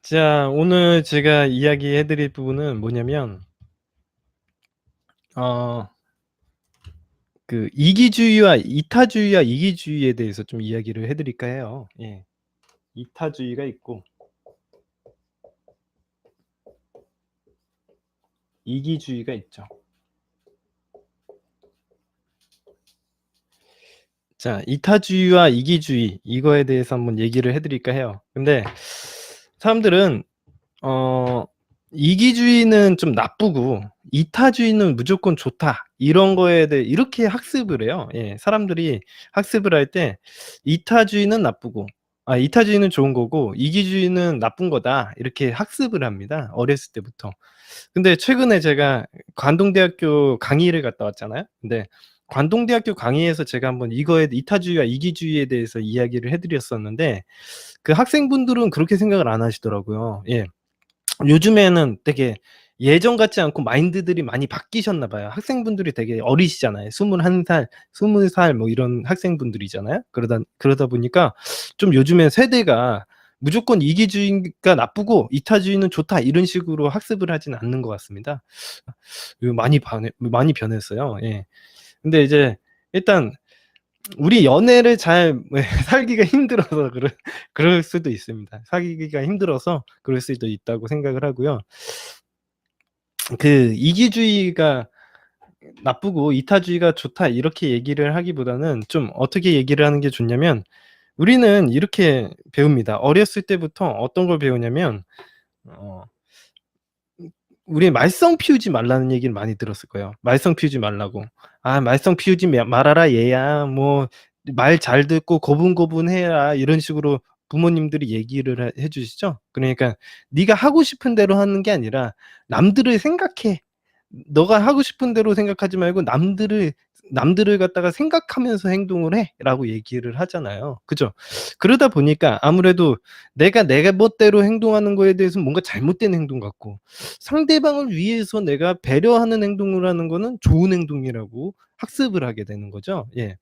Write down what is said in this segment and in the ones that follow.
자, 오늘 제가 이야기해 드릴 부분은 뭐냐면 어 이타주의와 이기주의에 대해서 좀 이야기를 해 드릴까 해요. 예. 이타주의가 있고 이기주의가 있죠. 자, 이타주의와 이기주의 이거에 대해서 한번 얘기를 해 드릴까 해요. 근데 사람들은 어 이기주의는 좀 나쁘고 이타주의는 무조건 좋다. 이런 거에 대해 이렇게 학습을 해요. 예. 사람들이 학습을 할 때 이타주의는 나쁘고 이타주의는 좋은 거고 이기주의는 나쁜 거다. 이렇게 학습을 합니다, 어렸을 때부터. 근데 최근에 제가 관동대학교 강의를 갔다 왔잖아요. 근데 관동대학교 강의에서 제가 한번 이거에 이타주의와 이기주의에 대해서 이야기를 해 드렸었는데 그 학생분들은 그렇게 생각을 안 하시더라고요. 예. 요즘에는 되게 예전 같지 않고 마인드들이 많이 바뀌셨나 봐요. 학생분들이 되게 어리시잖아요. 21살, 20살 뭐 이런 학생분들이잖아요. 그러다 보니까 좀 요즘에 세대가 무조건 이기주의가 나쁘고 이타주의는 좋다 이런 식으로 학습을 하진 않는 것 같습니다. 많이 변했어요. 예. 근데 이제 일단 우리 연애를 잘 살기가 힘들어서 그럴 수도 있습니다. 사귀기가 힘들어서 그럴 수도 있다고 생각을 하고요. 그 이기주의가 나쁘고 이타주의가 좋다 이렇게 얘기를 하기보다는 좀 어떻게 얘기를 하는 게 좋냐면 우리는 이렇게 배웁니다. 어렸을 때부터 어떤 걸 배우냐면 어 우리 말썽 피우지 말라는 얘기를 많이 들었을 거예요. 말썽 피우지 말라고. "아 말썽 피우지 말아라 얘야." 뭐 "말 잘 듣고 고분고분해라." 이런 식으로 부모님들이 얘기를 해 주시죠. 그러니까 네가 하고 싶은 대로 하는 게 아니라 남들을 생각해. 너가 하고 싶은 대로 생각하지 말고 남들을 갖다가 생각하면서 행동을 해."라고 얘기를 하잖아요. 그죠? 그러다 보니까 아무래도 내가 멋대로 행동하는 거에 대해서는 뭔가 잘못된 행동 같고 상대방을 위해서 내가 배려하는 행동을 하는 거는 좋은 행동이라고 학습을 하게 되는 거죠. 예.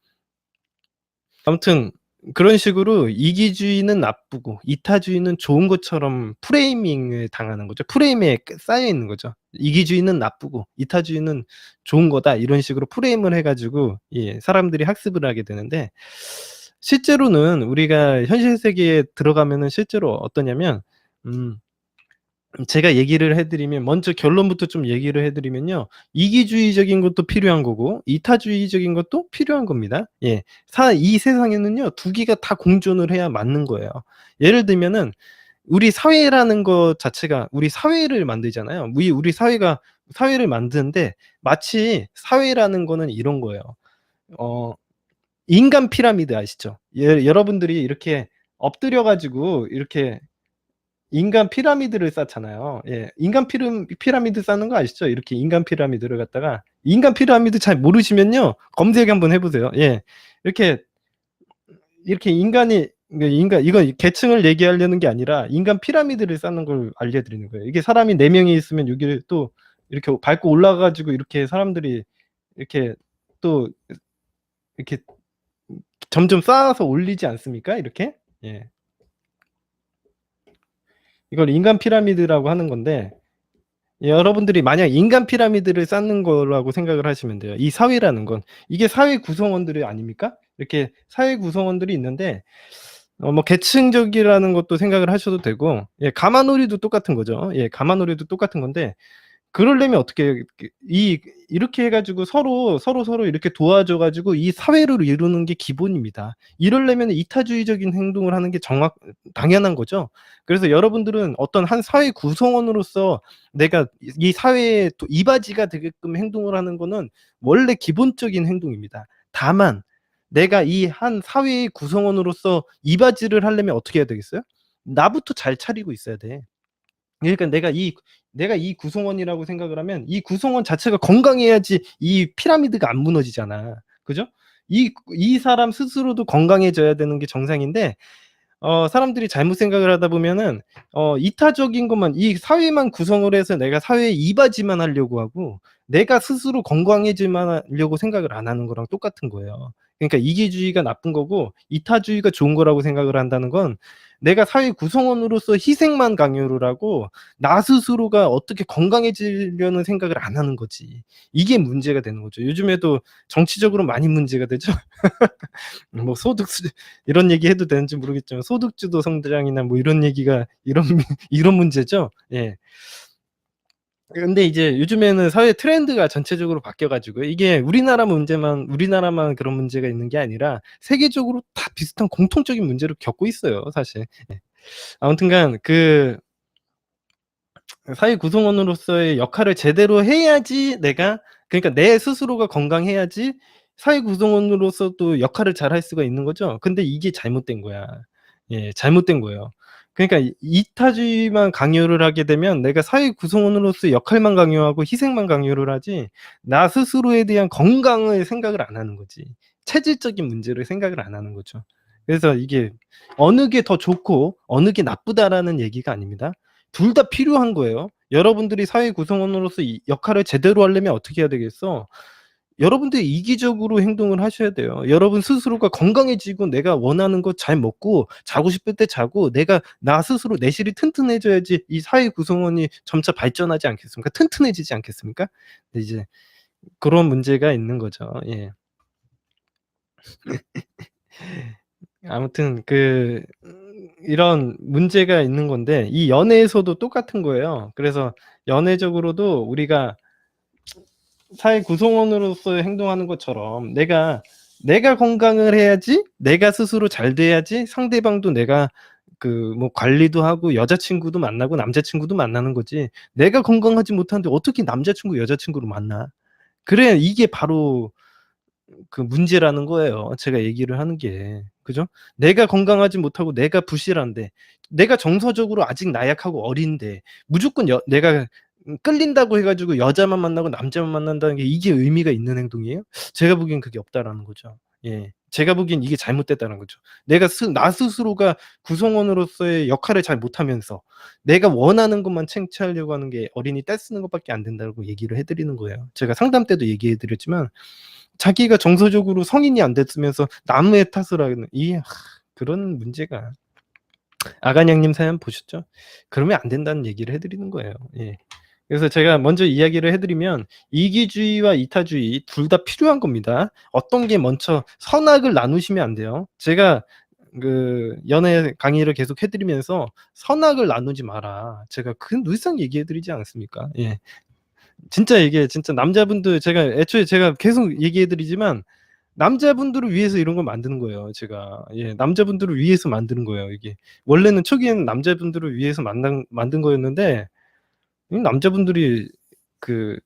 아무튼 그런 식으로 이기주의는 나쁘고 이타주의는 좋은 것처럼 프레이밍을 당하는 거죠. 프레임에 쌓여 있는 거죠. 이기주의는 나쁘고 이타주의는 좋은 거다. 이런 식으로 프레임을 해 가지고 사람들이 학습을 하게 되는데 실제로는 우리가 현실 세계에 들어가면은 실제로 어떠냐면 음 제가 얘기를 해 드리면 먼저 결론부터 좀 얘기를 해 드리면요. 이기주의적인 것도 필요한 거고 이타주의적인 것도 필요한 겁니다. 예. 이 세상에는요 두 개가 다 공존을 해야 맞는 거예요. 예를 들면은 우리 사회라는 것 자체가 우리 사회를 만들잖아요. 우리 사회를 만드는데 마치 사회라는 거는 이런 거예요. 어 인간 피라미드 아시죠? 여러분들이 이렇게 엎드려 가지고 이렇게 인간 피라미드를 쌓잖아요. 예. 인간 피라미드 쌓는 거 아시죠? 이렇게 인간 피라미드를 갖다가 인간 피라미드 잘 모르시면요. 검색 한번 해 보세요. 예. 이렇게 인간이 이건 계층을 얘기하려는 게 아니라 인간 피라미드를 쌓는 걸 알려 드리는 거예요. 이게 사람이 4 명이 있으면 여기를 또 이렇게 밟고 올라가 가지고 이렇게 사람들이 이렇게 또 이렇게 점점 쌓아서 올리지 않습니까? 이렇게? 예. 이걸 인간 피라미드라고 하는 건데 여러분들이 만약 인간 피라미드를 쌓는 거라고 생각을 하시면 돼요. 이 사회라는 건. 이게 사회 구성원들이 아닙니까? 이렇게 사회 구성원들이 있는데 뭐 계층적이라는 것도 생각을 하셔도 되고 가마놀이도 똑같은 거죠. 예 가마놀이도 똑같은 건데 그러려면 어떻게 이렇게 해 가지고 서로 이렇게 도와줘 가지고 이 사회를 이루는 게 기본입니다. 이러려면 이타주의적인 행동을 하는 게 당연한 거죠. 그래서 여러분들은 어떤 한 사회 구성원으로서 내가 이 사회의 이바지가 되게끔 행동을 하는 거는 원래 기본적인 행동입니다. 다만 내가 이 한 사회의 구성원으로서 이바지를 하려면 어떻게 해야 되겠어요? 나부터 잘 차리고 있어야 돼. 그러니까 내가 이 구성원이라고 생각을 하면 이 구성원 자체가 건강해야지 이 피라미드가 안 무너지잖아. 그죠? 이 사람 스스로도 건강해져야 되는 게 정상인데 사람들이 잘못 생각을 하다 보면은 이타적인 것만 이 사회만 구성을 해서 내가 사회에 이바지만 하려고 하고 내가 스스로 건강해지만 하려고 생각을 안 하는 거랑 똑같은 거예요. 그러니까 이기주의가 나쁜 거고 이타주의가 좋은 거라고 생각을 한다는 건 내가 사회 구성원으로서 희생만 강요를 하고 나 스스로가 어떻게 건강해지려는 생각을 안 하는 거지. 이게 문제가 되는 거죠. 요즘에도 정치적으로 많이 문제가 되죠. 뭐 소득주 이런 얘기 해도 되는지 모르겠지만 소득주도 성장이나 뭐 이런 얘기가 이런 이런 문제죠. 예. 근데 이제 요즘에는 사회 트렌드가 전체적으로 바뀌어 가지고 이게 우리나라만 그런 문제가 있는 게 아니라 세계적으로 다 비슷한 공통적인 문제를 겪고 있어요, 사실. 예. 아무튼간 사회 구성원으로서의 역할을 제대로 해야지 내가, 그러니까 내 스스로가 건강해야지 사회 구성원으로서 또 역할을 잘할 수가 있는 거죠. 근데 이게 잘못된 거야. 예, 잘못된 거예요. 그러니까 이타주의만 강요를 하게 되면 내가 사회 구성원으로서의 역할만 강요하고 희생만 강요를 하지 나 스스로에 대한 건강을 생각을 안 하는 거지. 체질적인 문제를 생각을 안 하는 거죠. 그래서 이게 어느 게 더 좋고 어느 게 나쁘다라는 얘기가 아닙니다. 둘 다 필요한 거예요. 여러분들이 사회 구성원으로서 이 역할을 제대로 하려면 어떻게 해야 되겠어? 여러분들이 이기적으로 행동을 하셔야 돼요. 여러분 스스로가 건강해지고 내가 원하는 거 잘 먹고 자고 싶을 때 자고 내가 나 스스로 내실이 튼튼해져야지 이 사회 구성원이 점차 발전하지 않겠습니까? 튼튼해지지 않겠습니까? 근데 이제 그런 문제가 있는 거죠. 예. 아무튼 이런 문제가 있는 건데 이 연애에서도 똑같은 거예요. 그래서 연애적으로도 우리가 사회 구성원으로서 행동하는 것처럼 내가 건강을 해야지 내가 스스로 잘 돼야지 상대방도 내가 뭐 관리도 하고 여자친구도 만나고 남자친구도 만나는 거지 내가 건강하지 못하는데 어떻게 남자친구, 여자친구를 만나. 그래 이게 바로 문제라는 거예요, 제가 얘기를 하는 게. 그죠? 내가 건강하지 못하고 내가 부실한데 내가 정서적으로 아직 나약하고 어린데 무조건 내가 끌린다고 해 가지고 여자만 만나고 남자만 만난다는 게 이게 의미가 있는 행동이에요? 제가 보기엔 그게 없다라는 거죠. 예. 제가 보기엔 이게 잘못됐다는 거죠. 나 스스로가 구성원으로서의 역할을 잘 못하면서 내가 원하는 것만 챙취하려고 하는 게 어린이 떼쓰는 것밖에 안 된다고 얘기를 해 드리는 거예요. 제가 상담 때도 얘기해 드렸지만 자기가 정서적으로 성인이 안 됐으면서 남의 탓을 하는 그런 문제가 아간양님 사연 보셨죠? 그러면 안 된다는 얘기를 해 드리는 거예요. 예. 그래서 제가 먼저 이야기를 해 드리면 이기주의와 이타주의 둘 다 필요한 겁니다. 어떤 게 먼저 선악을 나누시면 안 돼요. 제가 연애 강의를 계속 해 드리면서 "선악을 나누지 마라." 제가 늘상 얘기해 드리지 않습니까? 예. 진짜 이게 진짜 남자분들 제가 애초에 제가 계속 얘기해 드리지만 남자분들을 위해서 이런 걸 만드는 거예요, 제가. 예. 남자분들을 위해서 만드는 거예요, 이게. 원래는 초기에는 남자분들을 위해서 만든 거였는데 이 남자분들이 그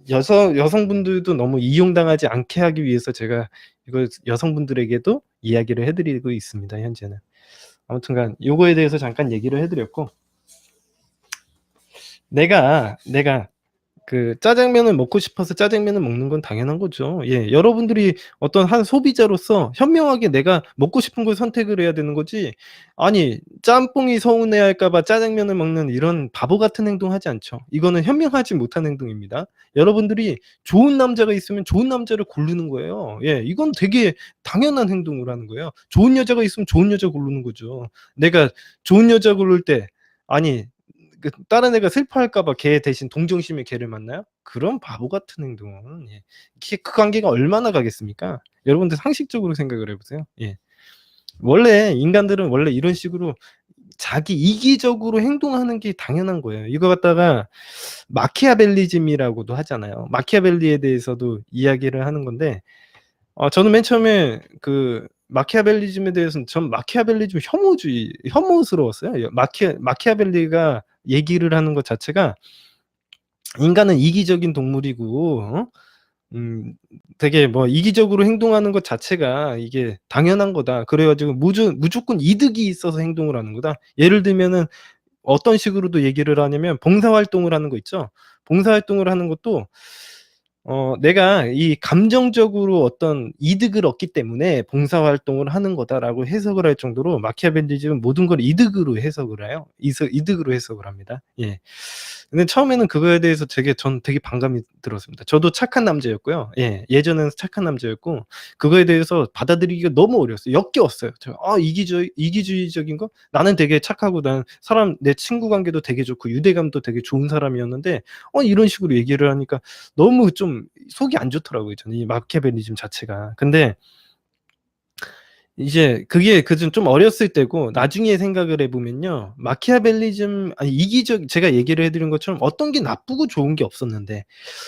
여성분들도 너무 이용당하지 않게 하기 위해서 제가 이걸 여성분들에게도 이야기를 해 드리고 있습니다, 현재는. 아무튼간 요거에 대해서 잠깐 얘기를 해 드렸고 내가 짜장면을 먹고 싶어서 짜장면을 먹는 건 당연한 거죠. 예. 여러분들이 어떤 한 소비자로서 현명하게 내가 먹고 싶은 걸 선택을 해야 되는 거지 아니 짬뽕이 서운해할까 봐 짜장면을 먹는 이런 바보 같은 행동하지 않죠. 이거는 현명하지 못한 행동입니다. 여러분들이 좋은 남자가 있으면 좋은 남자를 고르는 거예요. 예. 이건 되게 당연한 행동을 하는 거예요. 좋은 여자가 있으면 좋은 여자 고르는 거죠. 내가 좋은 여자 고를 때 아니 다른 애가 슬퍼할까 봐 걔 대신 동정심의 걔를 만나요? 그런 바보 같은 행동은 그 관계가 얼마나 가겠습니까? 여러분들 상식적으로 생각을 해 보세요. 예. 원래 인간들은 원래 이런 식으로 자기 이기적으로 행동하는 게 당연한 거예요. 이거 갖다가 마키아벨리즘이라고도 하잖아요. 마키아벨리에 대해서도 이야기를 하는 건데 저는 맨 처음에 마키아벨리즘에 대해서는 전 마키아벨리즘 혐오스러웠어요. 마키아벨리가 얘기를 하는 것 자체가 인간은 이기적인 동물이고 되게 이기적으로 행동하는 것 자체가 이게 당연한 거다. 그래 가지고 무조건 이득이 있어서 행동을 하는 거다. 예를 들면은 어떤 식으로도 얘기를 하냐면 봉사활동을 하는 거 있죠. 봉사활동을 하는 것도 내가 이 감정적으로 어떤 이득을 얻기 때문에 봉사활동을 하는 거다라고 해석을 할 정도로 마키아벨리즘은 모든 걸 이득으로 해석을 해요. 이득으로 해석을 합니다. 예. 근데 처음에는 그거에 대해서 전 되게 반감이 들었습니다. 저도 착한 남자였고요. 예. 예전에는 착한 남자였고 그거에 대해서 받아들이기가 너무 어려웠어요. 역겨웠어요. 이기주의적인 거? 나는 되게 착하고 난 내 친구 관계도 되게 좋고 유대감도 되게 좋은 사람이었는데 이런 식으로 얘기를 하니까 너무 좀 속이 안 좋더라고요, 저는 이 마키아벨리즘 자체가. 근데 이제 그게 좀 어렸을 때고 나중에 생각을 해 보면요. 마키아벨리즘 아니 제가 얘기를 해 드린 것처럼 어떤 게 나쁘고 좋은 게 없었는데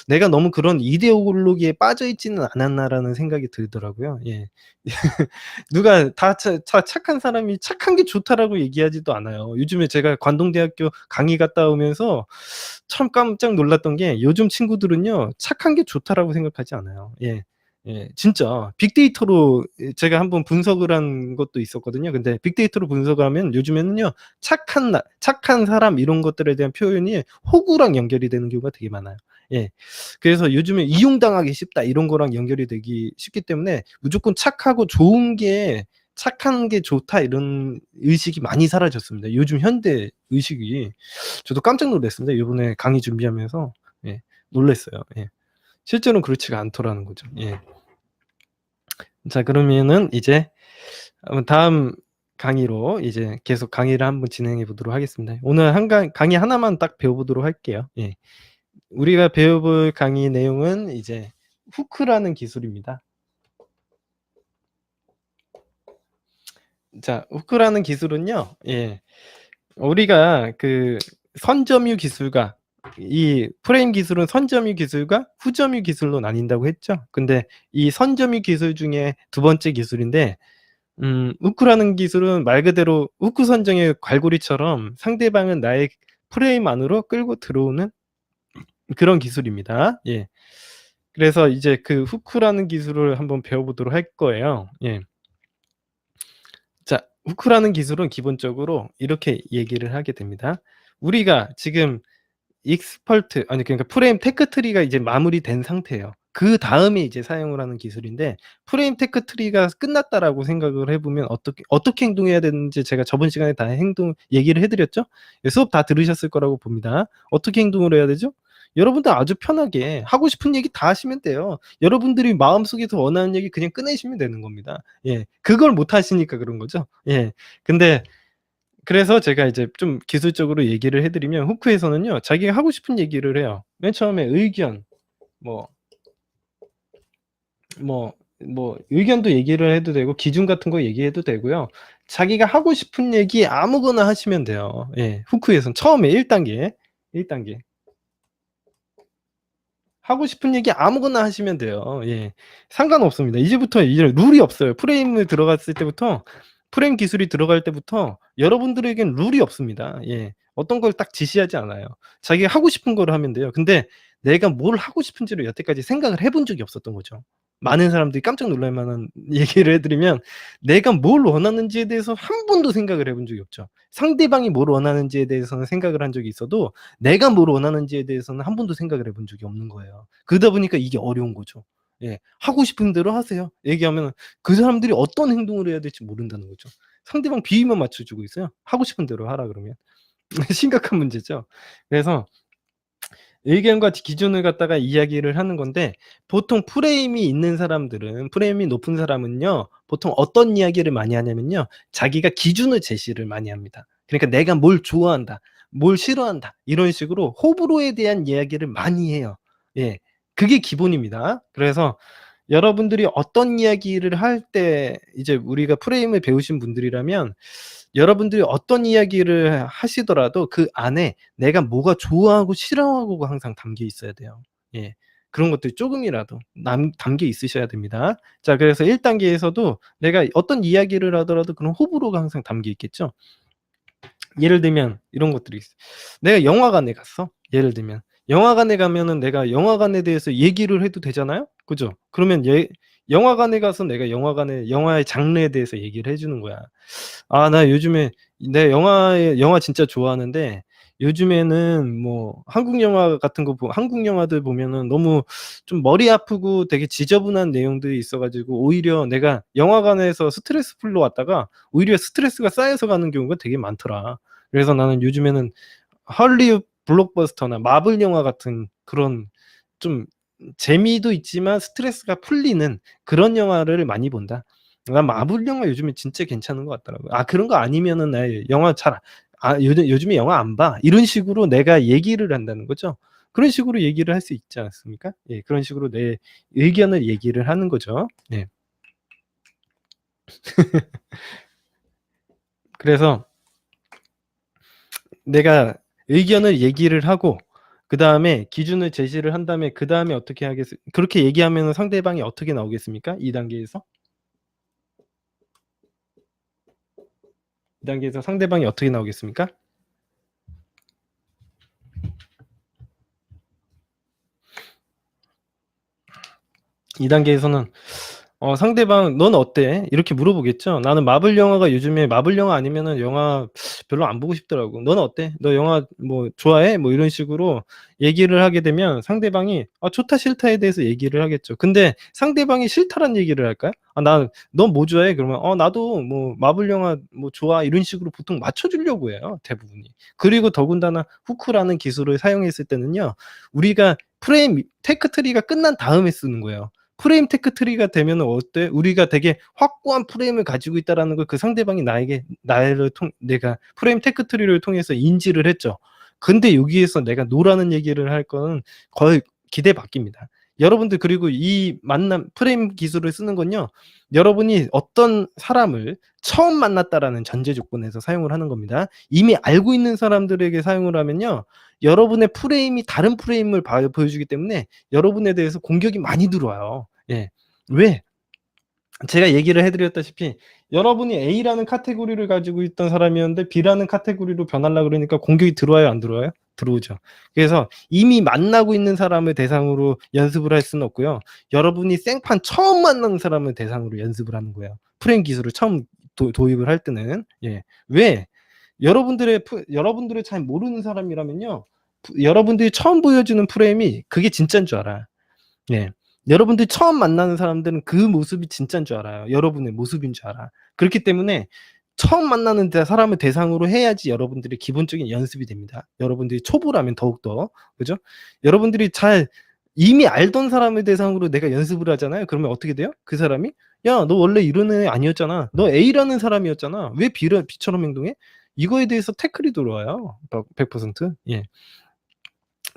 '내가 너무 그런 이데올로기에 빠져 있지는 않았나.'라는 생각이 들더라고요. 예. 누가 다 착한 사람이 "착한 게 좋다."라고 얘기하지도 않아요. 요즘에 제가 관동대학교 강의 갔다 오면서 참 깜짝 놀랐던 게 요즘 친구들은요. "착한 게 좋다."라고 생각하지 않아요. 예. 예. 진짜 빅데이터로 제가 한번 분석을 한 것도 있었거든요. 근데 빅데이터로 분석을 하면 요즘에는요. 착한 사람 이런 것들에 대한 표현이 호구랑 연결이 되는 경우가 되게 많아요. 예. 그래서 요즘에 '이용당하기 쉽다.' 이런 거랑 연결이 되기 쉽기 때문에 무조건 착한 게 좋다 이런 의식이 많이 사라졌습니다. 요즘 현대 의식이. 저도 깜짝 놀랐습니다. 요번에 강의 준비하면서. 예. 놀랐어요. 예. 실제로는 그렇지가 않더라는 거죠. 예. 자 그러면은 이제 다음 강의로 이제 계속 강의를 한번 진행해 보도록 하겠습니다. 오늘 강의 하나만 딱 배워 보도록 할게요. 예. 우리가 배워볼 강의 내용은 이제 후크라는 기술입니다. 자 후크라는 기술은요. 예. 우리가 선점유 기술과 이 프레임 기술은 선점유 기술과 후점유 기술로 나뉜다고 했죠. 근데 이 선점유 기술 중에 두 번째 기술인데 후크라는 기술은 말 그대로 후크 선정의 갈고리처럼 상대방은 나의 프레임 안으로 끌고 들어오는 그런 기술입니다. 예. 그래서 이제 그 후크라는 기술을 한번 배워보도록 할 거예요. 예. 자, 후크라는 기술은 기본적으로 이렇게 얘기를 하게 됩니다. 우리가 지금 그러니까 프레임 테크 트리가 이제 마무리된 상태예요. 그다음에 이제 사용을 하는 기술인데 프레임 테크 트리가 끝났다라고 생각을 해 보면 어떻게 행동해야 되는지 제가 저번 시간에 다 얘기를 해 드렸죠? 예 수업 다 들으셨을 거라고 봅니다. 어떻게 행동을 해야 되죠? 여러분들 아주 편하게 하고 싶은 얘기 다 하시면 돼요. 여러분들이 마음속에서 원하는 얘기 그냥 꺼내시면 되는 겁니다. 예. 그걸 못 하시니까 그런 거죠. 예. 근데 그래서 제가 이제 좀 기술적으로 얘기를 해 드리면 후크에서는요. 자기가 하고 싶은 얘기를 해요. 맨 처음에 의견 뭐 뭐 의견도 얘기를 해도 되고 기준 같은 거 얘기해도 되고요. 자기가 하고 싶은 얘기 아무거나 하시면 돼요. 예. 후크에선 처음에 1 단계, 1 단계. 하고 싶은 얘기 아무거나 하시면 돼요. 예. 상관없습니다. 이제부터 이제 룰이 없어요. 프레임 기술이 들어갈 때부터 여러분들에겐 룰이 없습니다. 예. 어떤 걸 딱 지시하지 않아요. 자기가 하고 싶은 거를 하면 돼요. 근데 내가 뭘 하고 싶은지를 여태까지 생각을 해본 적이 없었던 거죠. 많은 사람들이 깜짝 놀랄 만한 얘기를 해 드리면 내가 뭘 원하는지에 대해서 한 번도 생각을 해본 적이 없죠. 상대방이 뭘 원하는지에 대해서는 생각을 한 적이 있어도 내가 뭘 원하는지에 대해서는 한 번도 생각을 해본 적이 없는 거예요. 그러다 보니까 이게 어려운 거죠. 예. 하고 싶은 대로 하세요. 얘기하면은 그 사람들이 어떤 행동을 해야 될지 모른다는 거죠. 상대방 비위만 맞춰 주고 있어요. 하고 싶은 대로 하라 그러면. 심각한 문제죠. 그래서 의견과 기준을 갖다가 이야기를 하는 건데 보통 프레임이 높은 사람은요. 보통 어떤 이야기를 많이 하냐면요. 자기가 기준을 제시를 많이 합니다. 그러니까 내가 뭘 좋아한다, 뭘 싫어한다 이런 식으로 호불호에 대한 이야기를 많이 해요. 예. 그게 기본입니다. 그래서 여러분들이 어떤 이야기를 할 때 이제 우리가 프레임을 배우신 분들이라면 여러분들이 어떤 이야기를 하시더라도 그 안에 내가 뭐가 좋아하고 싫어하고가 항상 담겨 있어야 돼요. 예. 그런 것들이 쪼금이라도 담겨 있으셔야 됩니다. 자 그래서 1 단계에서도 내가 어떤 이야기를 하더라도 그런 호불호가 항상 담겨 있겠죠. 예를 들면 이런 것들이 있어요. 내가 영화관에 갔어. 예를 들면. 영화관에 가면은 내가 영화관에 대해서 얘기를 해도 되잖아요. 그죠? 그러면 영화관에 가서 내가 영화의 장르에 대해서 얘기를 해 주는 거야. "아 나 요즘에 내 영화 진짜 좋아하는데 요즘에는 뭐 한국 영화들 보면은 너무 좀 머리 아프고 되게 지저분한 내용들이 있어 가지고 오히려 내가 영화관에서 스트레스 풀러 왔다가 오히려 스트레스가 쌓여서 가는 경우가 되게 많더라. 그래서 나는 요즘에는 헐리우드 블록버스터나 마블 영화 같은 그런 좀 재미도 있지만 스트레스가 풀리는 그런 영화를 많이 본다. 난 마블 영화 요즘에 진짜 괜찮은 것 같더라고요. "아 그런 거 아니면은 나 영화 잘 요즘에 영화 안 봐." 이런 식으로 내가 얘기를 한다는 거죠. 그런 식으로 얘기를 할 수 있지 않습니까? 예. 그런 식으로 내 의견을 얘기를 하는 거죠. 네. 그래서 내가 의견을 얘기를 하고 그다음에 기준을 제시를 한 다음에 그다음에 어떻게 그렇게 얘기하면은 상대방이 어떻게 나오겠습니까? 2 단계에서? 2 단계에서 상대방이 어떻게 나오겠습니까? 2 단계에서는 상대방 "넌 어때?" 이렇게 물어보겠죠. 나는 마블 영화가 요즘에 마블 영화 아니면은 영화 별로 안 보고 싶더라고. "너는 어때? 너 영화 뭐 좋아해?" 뭐 이런 식으로 얘기를 하게 되면 상대방이 좋다 싫다에 대해서 얘기를 하겠죠. 근데 상대방이 싫다란 얘기를 할까요? 나 "넌 뭐 좋아해?" 그러면 나도 뭐 마블 영화 뭐 좋아." 이런 식으로 보통 맞춰 주려고 해요, 대부분이. 그리고 더군다나 후크라는 기술을 사용했을 때는요. 우리가 프레임 테크 트리가 끝난 다음에 쓰는 거예요. 프레임 테크 트리가 되면은 어때? 우리가 되게 확고한 프레임을 가지고 있다라는 걸 그 상대방이 내가 프레임 테크 트리를 통해서 인지를 했죠. 근데 여기에서 내가 노라는 얘기를 할 거는 거의 기대 밖입니다. 여러분들 그리고 이 만남 프레임 기술을 쓰는 건요. 여러분이 어떤 사람을 처음 만났다라는 전제 조건에서 사용을 하는 겁니다. 이미 알고 있는 사람들에게 사용을 하면요. 여러분의 프레임이 다른 프레임을 보여주기 때문에 여러분에 대해서 공격이 많이 들어와요. 예. 왜? 제가 얘기를 해 드렸다시피 여러분이 A라는 카테고리를 가지고 있던 사람이었는데 B라는 카테고리로 변하려 그러니까 공격이 들어와요, 안 들어와요? 들어오죠. 그래서 이미 만나고 있는 사람을 대상으로 연습을 할 수는 없고요. 여러분이 생판 처음 만나는 사람을 대상으로 연습을 하는 거예요. 프레임 기술을 처음 도입을 할 때는. 예. 왜? 여러분들을 잘 모르는 사람이라면요. 여러분들이 처음 보여주는 프레임이 그게 진짠 줄 알아. 예. 여러분들이 처음 만나는 사람들은 그 모습이 진짠 줄 알아요. 여러분의 모습인 줄 알아. 그렇기 때문에 처음 만나는 사람을 대상으로 해야지 여러분들의 기본적인 연습이 됩니다. 여러분들이 초보라면 더욱더. 그죠? 여러분들이 이미 알던 사람을 대상으로 내가 연습을 하잖아요. 그러면 어떻게 돼요? 그 사람이 "야 너 원래 이런 애 아니었잖아. 너 A라는 사람이었잖아. 왜 B처럼 행동해?" 이거에 대해서 태클이 들어와요. 100%. 예.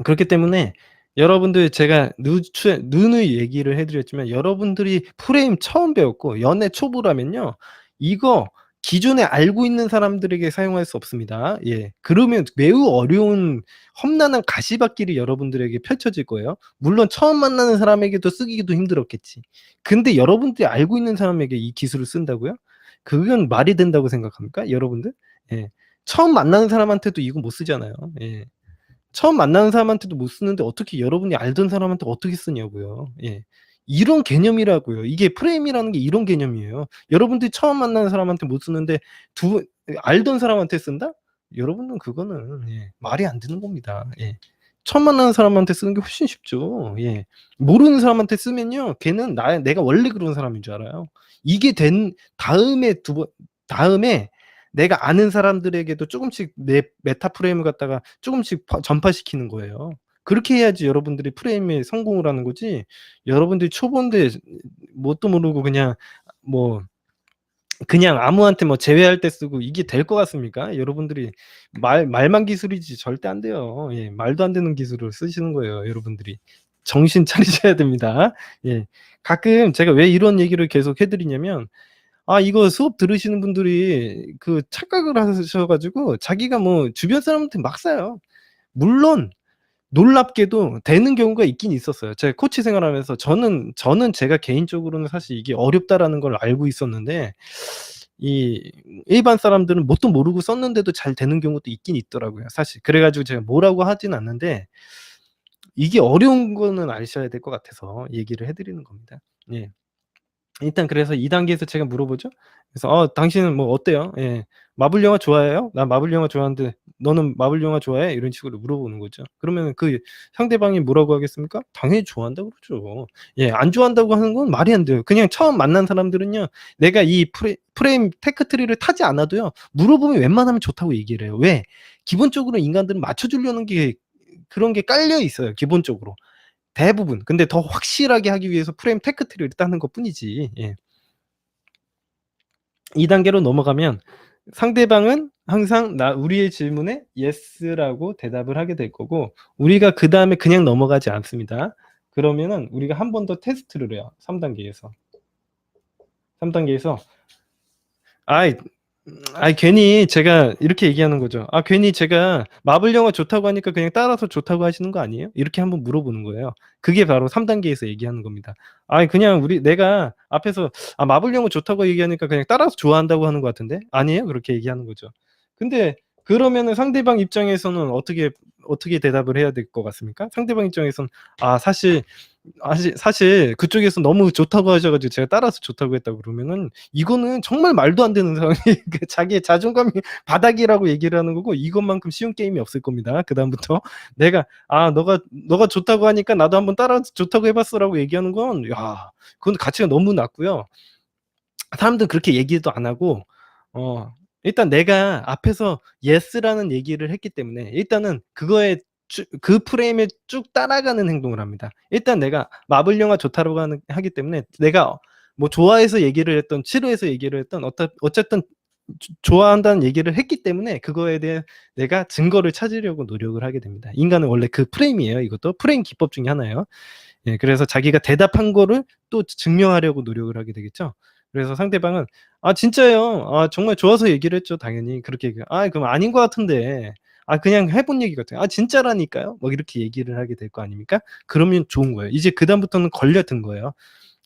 그렇기 때문에 여러분들 제가 누누이 얘기를 해 드렸지만 여러분들이 프레임 처음 배웠고 연애 초보라면요. 이거 기존에 알고 있는 사람들에게 사용할 수 없습니다. 예. 그러면 매우 어려운 험난한 가시밭길이 여러분들에게 펼쳐질 거예요. 물론 처음 만나는 사람에게도 쓰기도 힘들었겠지. 근데 여러분들이 알고 있는 사람에게 이 기술을 쓴다고요? 그건 말이 된다고 생각합니까? 여러분들? 예. 처음 만나는 사람한테도 이거 못 쓰잖아요. 예. 처음 만나는 사람한테도 못 쓰는데 어떻게 여러분이 알던 사람한테 어떻게 쓰냐고요. 예. 이런 개념이라고요. 이게 프레임이라는 게 이런 개념이에요. 여러분들이 처음 만나는 사람한테 못 쓰는데 알던 사람한테 쓴다? 여러분은 그거는 말이 안 되는 겁니다. 예. 처음 만나는 사람한테 쓰는 게 훨씬 쉽죠. 예. 모르는 사람한테 쓰면요. 걔는 내가 원래 그런 사람인 줄 알아요. 이게 된 다음에 다음에 내가 아는 사람들에게도 쪼금씩 내 메타 프레임을 갖다가 쪼금씩 전파시키는 거예요. 그렇게 해야지 여러분들이 프레임에 성공을 하는 거지 여러분들이 초보인데 뭣도 모르고 뭐 그냥 아무한테 뭐 제외할 때 쓰고 이게 될 것 같습니까? 여러분들이 말만 기술이지 절대 안 돼요. 예. 말도 안 되는 기술을 쓰시는 거예요, 여러분들이. 정신 차리셔야 됩니다. 예. 가끔 제가 왜 이런 얘기를 계속 해 드리냐면 이거 수업 들으시는 분들이 착각을 하셔 가지고 자기가 뭐 주변 사람한테 막 싸요. 물론 놀랍게도 되는 경우가 있긴 있었어요. 제가 코치 생활하면서 저는 제가 개인적으로는 사실 이게 어렵다라는 걸 알고 있었는데 이 일반 사람들은 뭣도 모르고 썼는데도 잘 되는 경우도 있긴 있더라고요, 사실. 그래 가지고 제가 뭐라고 하진 않는데 이게 어려운 거는 아셔야 될 것 같아서 얘기를 해 드리는 겁니다. 예. 일단 그래서 2 단계에서 제가 물어보죠. 그래서 "당신은 뭐 어때요?" 예. "마블 영화 좋아해요? 나 마블 영화 좋아하는데 너는 마블 영화 좋아해?" 이런 식으로 물어보는 거죠. 그러면은 그 상대방이 뭐라고 하겠습니까? 당연히 좋아한다고 그러죠. 예. 안 좋아한다고 하는 건 말이 안 돼요. 그냥 처음 만난 사람들은요. 내가 이 프레임 테크 트리를 타지 않아도요. 물어보면 웬만하면 좋다고 얘기를 해요. 왜? 기본적으로 인간들은 맞춰 주려는 게 그런 게 깔려 있어요, 기본적으로. 대부분. 근데 더 확실하게 하기 위해서 프레임 테크 트리를 따는 것뿐이지. 예. 2 단계로 넘어가면 상대방은 항상 우리의 질문에 "Yes라고 대답을 하게 될 거고 우리가 그다음에 그냥 넘어가지 않습니다. 그러면은 우리가 한 번 더 테스트를 해요, 3 단계에서. 3 단계에서 아이 괜히 제가 이렇게 얘기하는 거죠. 괜히 제가 "마블 영화 좋다고 하니까 그냥 따라서 좋다고 하시는 거 아니에요?" 이렇게 한번 물어보는 거예요. 그게 바로 3 단계에서 얘기하는 겁니다. 그냥 내가 앞에서 마블 영화 좋다고 얘기하니까 그냥 따라서 좋아한다고 하는 것 같은데." "아니에요?" 그렇게 얘기하는 거죠. 근데 그러면은 상대방 입장에서는 어떻게 대답을 해야 될 것 같습니까? 상대방 입장에서는 사실 그쪽에서 너무 좋다고 하셔 가지고 제가 따라서 좋다고 했다고 그러면은 이거는 정말 말도 안 되는 상황이 자기의 자존감이 바닥이라고 얘기를 하는 거고 이것만큼 쉬운 게임이 없을 겁니다. 그다음부터 내가 너가 좋다고 하니까 나도 한번 따라서 좋다고 해 봤어."라고 얘기하는 건 그건 가치가 너무 낮고요. 사람들은 그렇게 얘기도 안 하고 어 일단 내가 앞에서 "Yes라는 얘기를 했기 때문에 일단은 그 프레임에 쭉 따라가는 행동을 합니다. 일단 내가 마블 영화 좋다라고 하기 때문에 내가 뭐 좋아해서 얘기를 했던 싫어해서 얘기를 했던 어쨌든 좋아한다는 얘기를 했기 때문에 그거에 대해 내가 증거를 찾으려고 노력을 하게 됩니다. 인간은 원래 그 프레임이에요, 이것도. 프레임 기법 중에 하나예요. 예. 그래서 자기가 대답한 거를 또 증명하려고 노력을 하게 되겠죠. 그래서 상대방은 "아 진짜요. 정말 좋아서 얘기를 했죠." 당연히 그렇게 얘기해요. 그럼 아닌 것 같은데. 그냥 해본 얘기 같아요." 진짜라니까요." 뭐 이렇게 얘기를 하게 될 거 아닙니까? 그러면 좋은 거예요. 이제 그다음부터는 걸려든 거예요.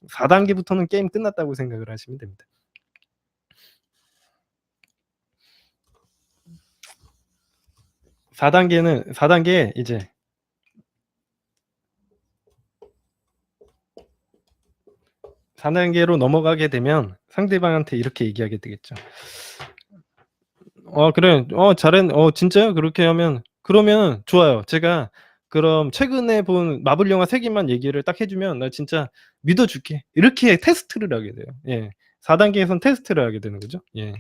4 단계부터는 게임 끝났다고 생각을 하시면 됩니다. 4 단계에 이제 4 단계로 넘어가게 되면 상대방한테 이렇게 얘기하게 되겠죠. 그래. 진짜요?" 그렇게 하면 그러면 좋아요. 제가 그럼 최근에 본 마블 영화 3 개만 얘기를 딱 해 주면 "나 진짜 믿어 줄게." 이렇게 테스트를 하게 돼요. 예. 4 단계에선 테스트를 하게 되는 거죠. 예.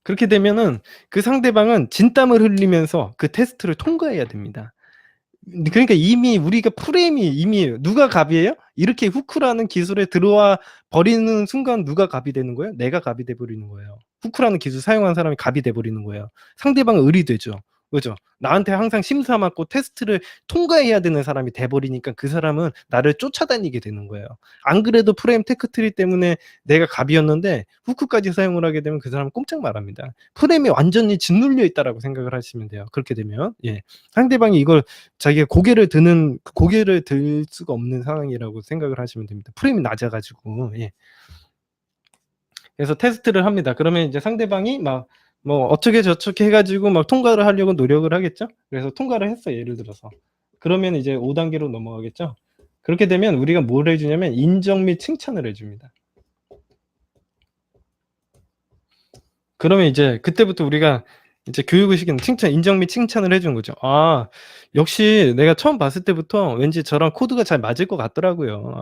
그렇게 되면은 그 상대방은 진땀을 흘리면서 그 테스트를 통과해야 됩니다. 그러니까 이미 우리가 프레임이 이미 누가 갑이에요? 이렇게 후크라는 기술에 들어와 버리는 순간 누가 갑이 되는 거예요? 내가 갑이 돼 버리는 거예요. 후크라는 기술 사용한 사람이 갑이 돼 버리는 거예요. 상대방은 을이 되죠. 그죠? 나한테 항상 심사 맞고 테스트를 통과해야 되는 사람이 돼 버리니까 그 사람은 나를 쫓아다니게 되는 거예요. 안 그래도 프레임 테크 트리 때문에 내가 갑이었는데 후크까지 사용을 하게 되면 그 사람은 꼼짝 말 합니다. '프레임에 완전히 짓눌려 있다.'라고 생각을 하시면 돼요, 그렇게 되면. 예. 상대방이 이걸 자기가 고개를 들 수가 없는 상황이라고 생각을 하시면 됩니다. 프레임이 낮아 가지고. 예. 그래서 테스트를 합니다. 그러면 이제 상대방이 막 뭐 어떻게 저떻게 해 가지고 막 통과를 하려고 노력을 하겠죠. 그래서 통과를 했어요, 예를 들어서. 그러면 이제 5 단계로 넘어가겠죠. 그렇게 되면 우리가 뭘 해 주냐면 인정 및 칭찬을 해 줍니다. 그러면 이제 그때부터 우리가 이제 교육을 시키는 인정 및 칭찬을 해 주는 거죠. 역시 내가 처음 봤을 때부터 왠지 저랑 코드가 잘 맞을 것 같더라고요.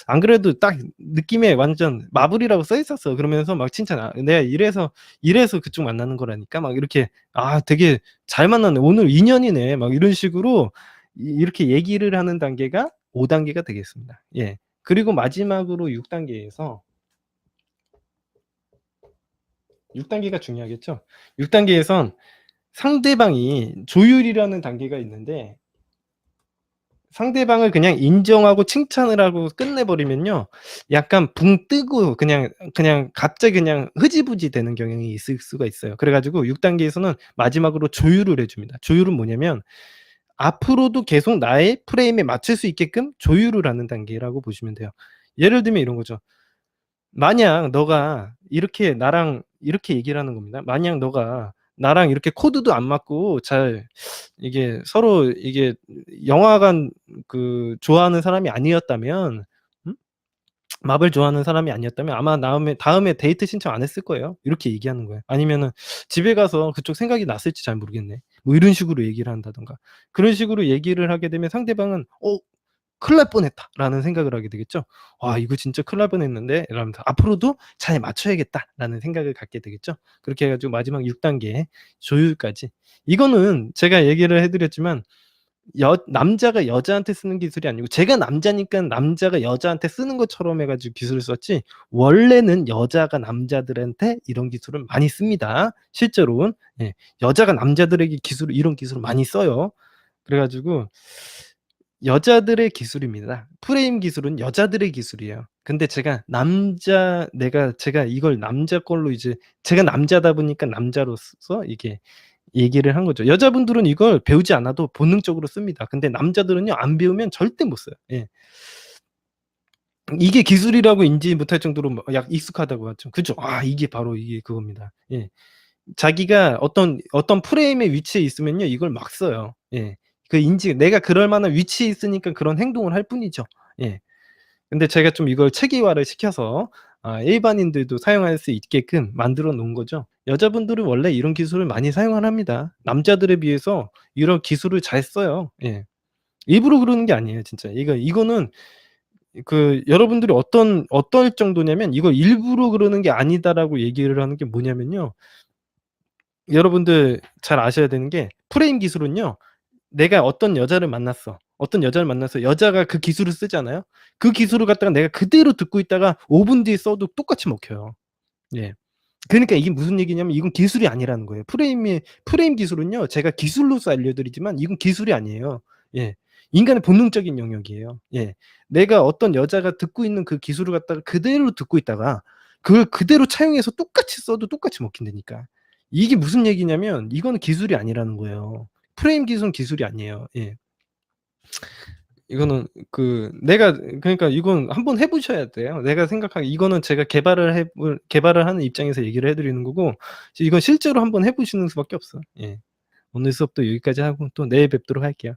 안 그래도 딱 느낌에 완전 마블이라고 써 있었어." 그러면서 막 칭찬 "내가 이래서 그쪽 만나는 거라니까." 막 이렇게 되게 잘 만났네. 오늘 인연이네." 막 이런 식으로 이렇게 얘기를 하는 단계가 5 단계가 되겠습니다. 예. 그리고 마지막으로 6 단계에서 6 단계가 중요하겠죠. 6 단계에선 상대방이 조율이라는 단계가 있는데 상대방을 그냥 인정하고 칭찬을 하고 끝내 버리면요. 약간 붕 뜨고 그냥 갑자기 그냥 흐지부지 되는 경향이 있을 수가 있어요. 그래 가지고 6 단계에서는 마지막으로 조율을 해 줍니다. 조율은 뭐냐면 앞으로도 계속 나의 프레임에 맞출 수 있게끔 조율을 하는 단계라고 보시면 돼요. 예를 들면 이런 거죠. 만약 너가 이렇게 나랑 이렇게 얘기를 하는 겁니다. 만약 너가 나랑 이렇게 코드도 안 맞고 잘 이게 서로 이게 영화관 좋아하는 사람이 아니었다면 음? 마블 좋아하는 사람이 아니었다면 아마 다음에 데이트 신청 안 했을 거예요. 이렇게 얘기하는 거예요. 아니면은 "집에 가서 그쪽 생각이 났을지 잘 모르겠네." 뭐 이런 식으로 얘기를 한다든가. 그런 식으로 얘기를 하게 되면 상대방은 '어 큰일 날 뻔했다.'라는 생각을 하게 되겠죠. '와 이거 진짜 큰일 날 뻔했는데.' 이러면서 '앞으로도 잘 맞춰야겠다.'라는 생각을 갖게 되겠죠. 그렇게 해 가지고 마지막 6 단계 조율까지. 이거는 제가 얘기를 해 드렸지만 남자가 여자한테 쓰는 기술이 아니고 제가 남자니까 남자가 여자한테 쓰는 것처럼 해 가지고 기술을 썼지 원래는 여자가 남자들한테 이런 기술을 많이 씁니다 실제로는. 예. 여자가 남자들에게 이런 기술을 많이 써요. 그래 가지고 여자들의 기술입니다. 프레임 기술은 여자들의 기술이에요. 근데 제가 이걸 남자 걸로 이제 제가 남자다 보니까 남자로서 이게 얘기를 한 거죠. 여자분들은 이걸 배우지 않아도 본능적으로 씁니다. 근데 남자들은요 안 배우면 절대 못 써요. 예. 이게 기술이라고 인지 못할 정도로 뭐 약 익숙하다고 하죠. 그죠? 아 이게 바로 이게 그겁니다. 예. 자기가 어떤 프레임의 위치에 있으면요 이걸 막 써요. 예. 내가 그럴 만한 위치에 있으니까 그런 행동을 할 뿐이죠. 예. 근데 제가 좀 이걸 체계화를 시켜서 일반인들도 사용할 수 있게끔 만들어 놓은 거죠. 여자분들은 원래 이런 기술을 많이 사용을 합니다. 남자들에 비해서 이런 기술을 잘 써요. 예. 일부러 그러는 게 아니에요 진짜. 이거는 여러분들이 어떨 정도냐면 "이거 일부러 그러는 게 아니다."라고 얘기를 하는 게 뭐냐면요. 여러분들 잘 아셔야 되는 게 프레임 기술은요. 내가 어떤 여자를 만나서 여자가 그 기술을 쓰잖아요. 그 기술을 갖다가 내가 그대로 듣고 있다가 5분 뒤에 써도 똑같이 먹혀요. 예. 그러니까 이게 무슨 얘기냐면 이건 기술이 아니라는 거예요. 프레임 기술은요. 제가 기술로서 알려드리지만 이건 기술이 아니에요. 예. 인간의 본능적인 영역이에요. 예. 내가 어떤 여자가 듣고 있는 그 기술을 갖다가 그대로 듣고 있다가 그걸 그대로 차용해서 똑같이 써도 똑같이 먹힌다니까. 이게 무슨 얘기냐면 이거는 기술이 아니라는 거예요. 프레임 기술은 기술이 아니에요. 예. 이거는 그러니까 이건 한번 해 보셔야 돼요. 내가 생각하기에 이거는 제가 개발을 하는 입장에서 얘기를 해 드리는 거고 이건 실제로 한번 해 보시는 수밖에 없어요. 예. 오늘 수업도 여기까지 하고 또 내일 뵙도록 할게요.